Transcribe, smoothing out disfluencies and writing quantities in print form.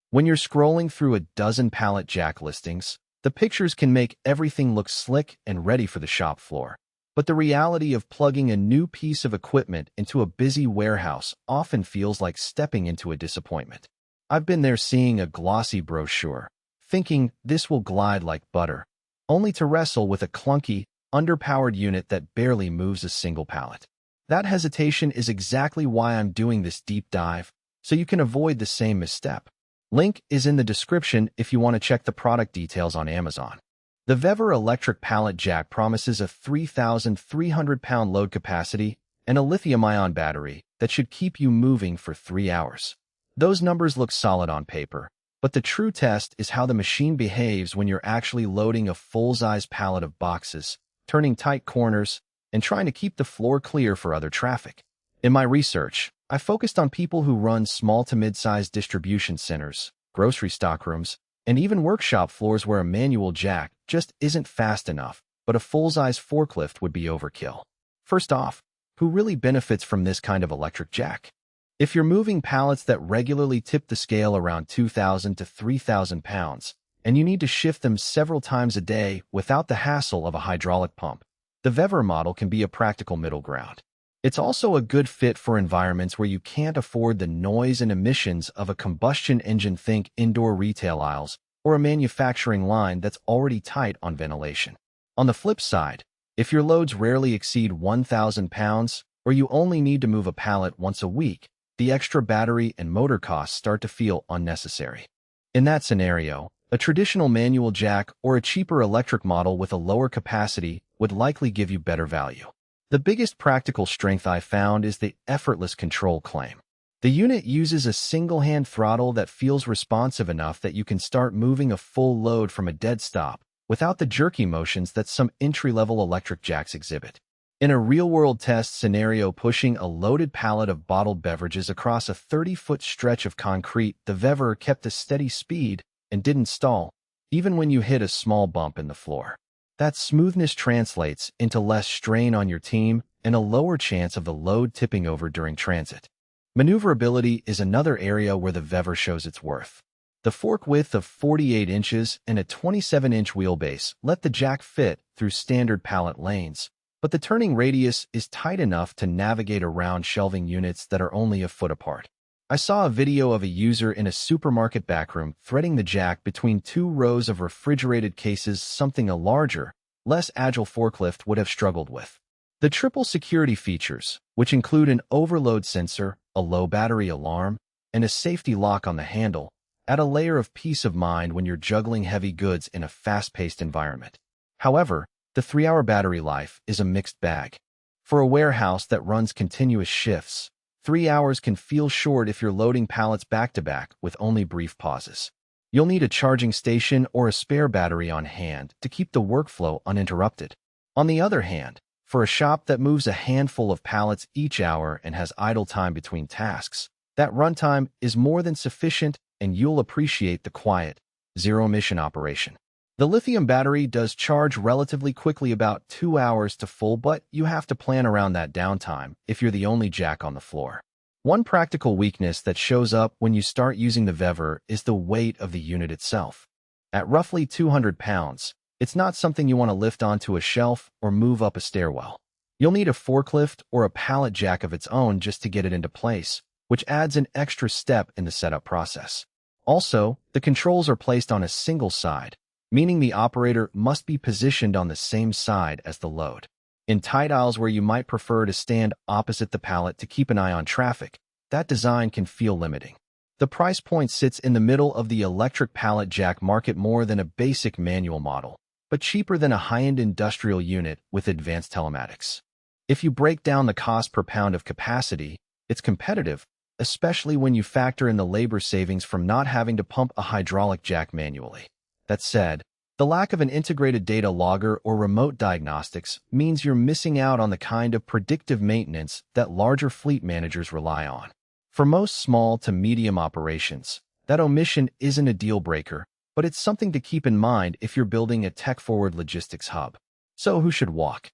When you're scrolling through a dozen pallet jack listings, the pictures can make everything look slick and ready for the shop floor. But the reality of plugging a new piece of equipment into a busy warehouse often feels like stepping into a disappointment. I've been there seeing a glossy brochure, thinking this will glide like butter, only to wrestle with a clunky, underpowered unit that barely moves a single pallet. That hesitation is exactly why I'm doing this deep dive, so you can avoid the same misstep. Link is in the description if you want to check the product details on Amazon. The VEVOR electric pallet jack promises a 3,300-pound load capacity and a lithium-ion battery that should keep you moving for 3 hours. Those numbers look solid on paper, but the true test is how the machine behaves when you're actually loading a full-size pallet of boxes, turning tight corners, and trying to keep the floor clear for other traffic. In my research, I focused on people who run small to mid-sized distribution centers, grocery stockrooms, and even workshop floors where a manual jack just isn't fast enough, but a full-size forklift would be overkill. First off, who really benefits from this kind of electric jack? If you're moving pallets that regularly tip the scale around 2,000 to 3,000 pounds, and you need to shift them several times a day without the hassle of a hydraulic pump, the VEVOR model can be a practical middle ground. It's also a good fit for environments where you can't afford the noise and emissions of a combustion engine. Think indoor retail aisles or a manufacturing line that's already tight on ventilation. On the flip side, if your loads rarely exceed 1,000 pounds or you only need to move a pallet once a week, the extra battery and motor costs start to feel unnecessary. In that scenario, a traditional manual jack or a cheaper electric model with a lower capacity would likely give you better value. The biggest practical strength I found is the effortless control claim. The unit uses a single-hand throttle that feels responsive enough that you can start moving a full load from a dead stop without the jerky motions that some entry-level electric jacks exhibit. In a real-world test scenario pushing a loaded pallet of bottled beverages across a 30-foot stretch of concrete, the VEVOR kept a steady speed and didn't stall, even when you hit a small bump in the floor. That smoothness translates into less strain on your team and a lower chance of the load tipping over during transit. Maneuverability is another area where the VEVOR shows its worth. The fork width of 48 inches and a 27-inch wheelbase let the jack fit through standard pallet lanes, but the turning radius is tight enough to navigate around shelving units that are only a foot apart. I saw a video of a user in a supermarket backroom threading the jack between 2 rows of refrigerated cases, something a larger, less agile forklift would have struggled with. The triple security features, which include an overload sensor, a low battery alarm, and a safety lock on the handle, add a layer of peace of mind when you're juggling heavy goods in a fast-paced environment. However, the 3-hour battery life is a mixed bag. For a warehouse that runs continuous shifts, 3 hours can feel short if you're loading pallets back-to-back with only brief pauses. You'll need a charging station or a spare battery on hand to keep the workflow uninterrupted. On the other hand, for a shop that moves a handful of pallets each hour and has idle time between tasks, that runtime is more than sufficient and you'll appreciate the quiet, zero-emission operation. The lithium battery does charge relatively quickly, about 2 hours to full, but you have to plan around that downtime if you're the only jack on the floor. One practical weakness that shows up when you start using the VEVOR is the weight of the unit itself. At roughly 200 pounds, it's not something you want to lift onto a shelf or move up a stairwell. You'll need a forklift or a pallet jack of its own just to get it into place, which adds an extra step in the setup process. Also, the controls are placed on a single side, meaning the operator must be positioned on the same side as the load. In tight aisles where you might prefer to stand opposite the pallet to keep an eye on traffic, that design can feel limiting. The price point sits in the middle of the electric pallet jack market, more than a basic manual model, but cheaper than a high-end industrial unit with advanced telematics. If you break down the cost per pound of capacity, it's competitive, especially when you factor in the labor savings from not having to pump a hydraulic jack manually. That said, the lack of an integrated data logger or remote diagnostics means you're missing out on the kind of predictive maintenance that larger fleet managers rely on. For most small to medium operations, that omission isn't a deal breaker, but it's something to keep in mind if you're building a tech-forward logistics hub. So who should walk?